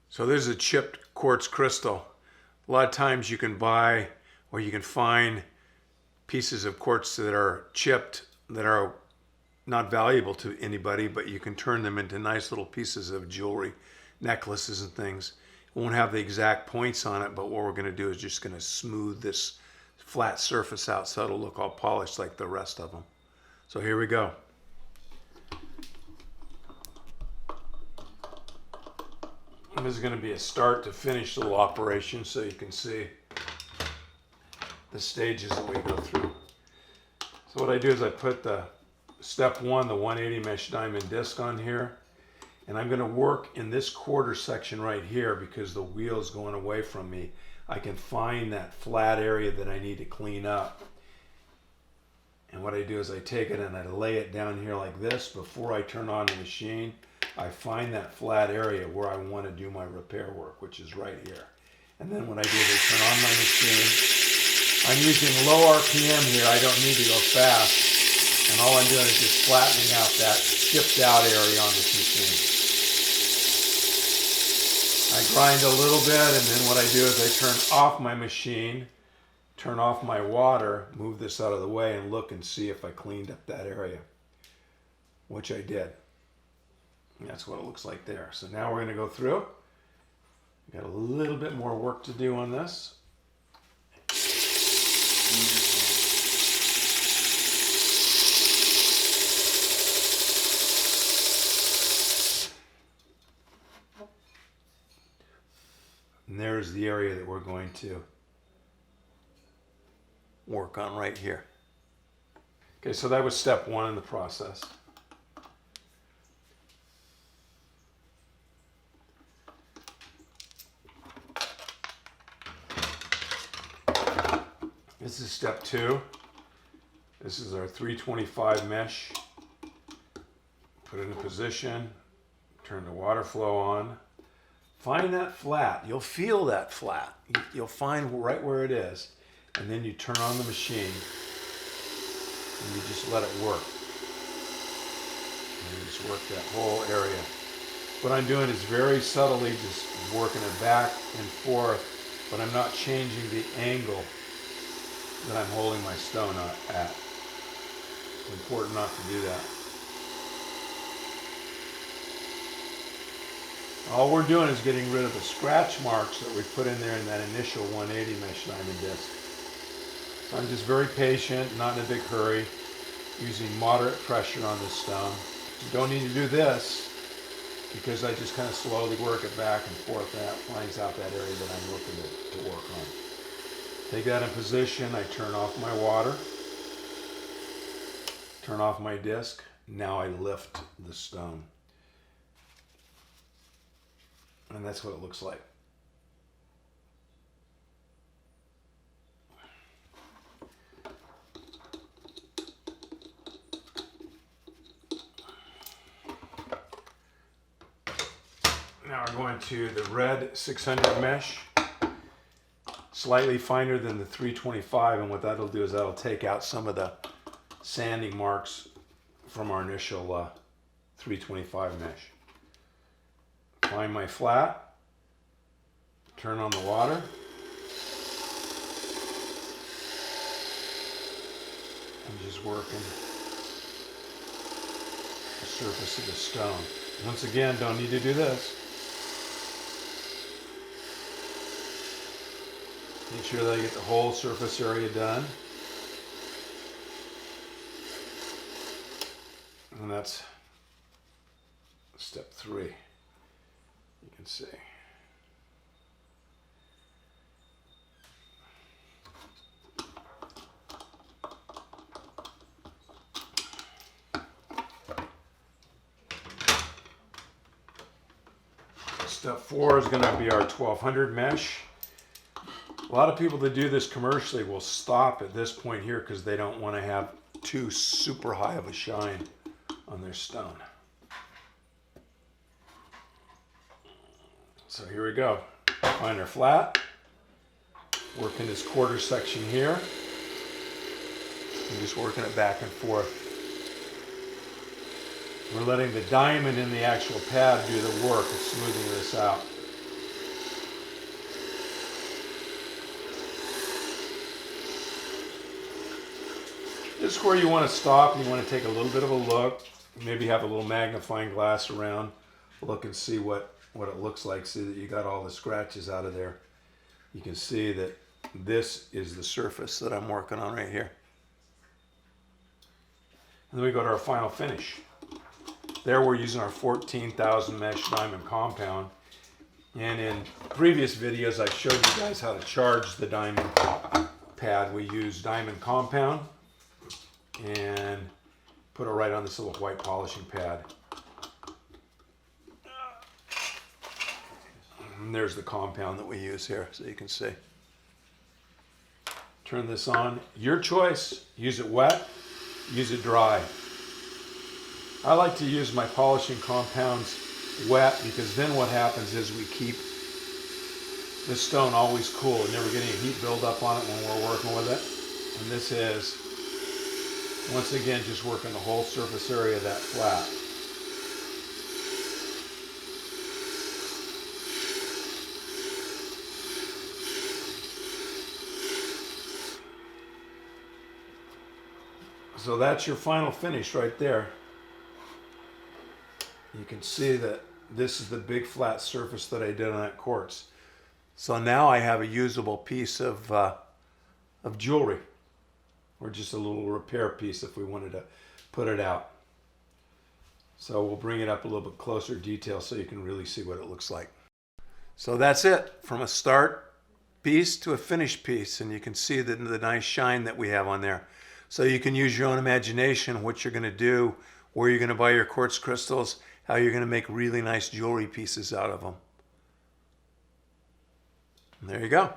So there's a chipped quartz crystal. A lot of times you can buy or you can find pieces of quartz that are chipped that are not valuable to anybody, but you can turn them into nice little pieces of jewelry, necklaces and things. It won't have the exact points on it, but what we're going to do is just going to smooth this flat surface out so it'll look all polished like the rest of them. So here we go. And this is going to be a start to finish little operation so you can see the stages that we go through. So what I do is I put the step one, the 180 mesh diamond disc on here, and I'm going to work in this quarter section right here because the wheel is going away from me. I can find that flat area that I need to clean up. And what I do is I take it and I lay it down here like this before I turn on the machine. I find that flat area where I want to do my repair work, which is right here. And then what I do is I turn on my machine. I'm using low RPM here. I don't need to go fast. And all I'm doing is just flattening out that chipped out area on this machine. I grind a little bit, and then what I do is I turn off my machine, turn off my water, move this out of the way, and look and see if I cleaned up that area, which I did. And that's what it looks like there. So now we're going to go through. Got a little bit more work to do on this. And there's the area that we're going to work on right here. Okay, so that was step one in the process. This is step two. This is our 325 mesh. Put it in position, turn the water flow on. Find that flat. You'll feel that flat. You'll find right where it is. And then you turn on the machine and you just let it work. And you just work that whole area. What I'm doing is very subtly just working it back and forth, but I'm not changing the angle that I'm holding my stone at. It's important not to do that. All we're doing is getting rid of the scratch marks that we put in there in that initial 180 mesh diamond disc. So I'm just very patient, not in a big hurry, using moderate pressure on this stone. You don't need to do this because I just kind of slowly work it back and forth, and that finds out that area that I'm looking to work on. Take that in position, I turn off my water, turn off my disc. Now I lift the stone. And that's what it looks like. Now we're going to the red 600 mesh. Slightly finer than the 325, and what that'll do is that'll take out some of the sanding marks from our initial 325 mesh. Find my flat, turn on the water, and just working the surface of the stone. Once again, don't need to do this. Make sure that I get the whole surface area done. And that's step three. You can see. Step four is going to be our 1200 mesh. A lot of people that do this commercially will stop at this point here because they don't want to have too super high of a shine on their stone. So here we go. Find our flat, work in this quarter section here, and just working it back and forth. We're letting the diamond in the actual pad do the work of smoothing this out. This is where you want to stop and you want to take a little bit of a look. Maybe have a little magnifying glass around. Look and see what it looks like. See that you got all the scratches out of there. You can see that this is the surface that I'm working on right here. And then we go to our final finish. There we're using our 14,000 mesh diamond compound. And in previous videos I showed you guys how to charge the diamond pad. We use diamond compound and put it right on this little white polishing pad. And there's the compound that we use here, so you can see. Turn this on. Your choice. Use it wet, use it dry. I like to use my polishing compounds wet because then what happens is we keep this stone always cool and never get any heat buildup on it when we're working with it. And this is, once again, just working the whole surface area of that flat. So that's your final finish right there. You can see that this is the big flat surface that I did on that quartz. So now I have a usable piece of jewelry, or just a little repair piece if we wanted to put it out. So we'll bring it up a little bit closer detail so you can really see what it looks like. So that's it, from a start piece to a finished piece, and you can see the nice shine that we have on there. So you can use your own imagination, what you're going to do, where you're going to buy your quartz crystals, how you're going to make really nice jewelry pieces out of them. And there you go.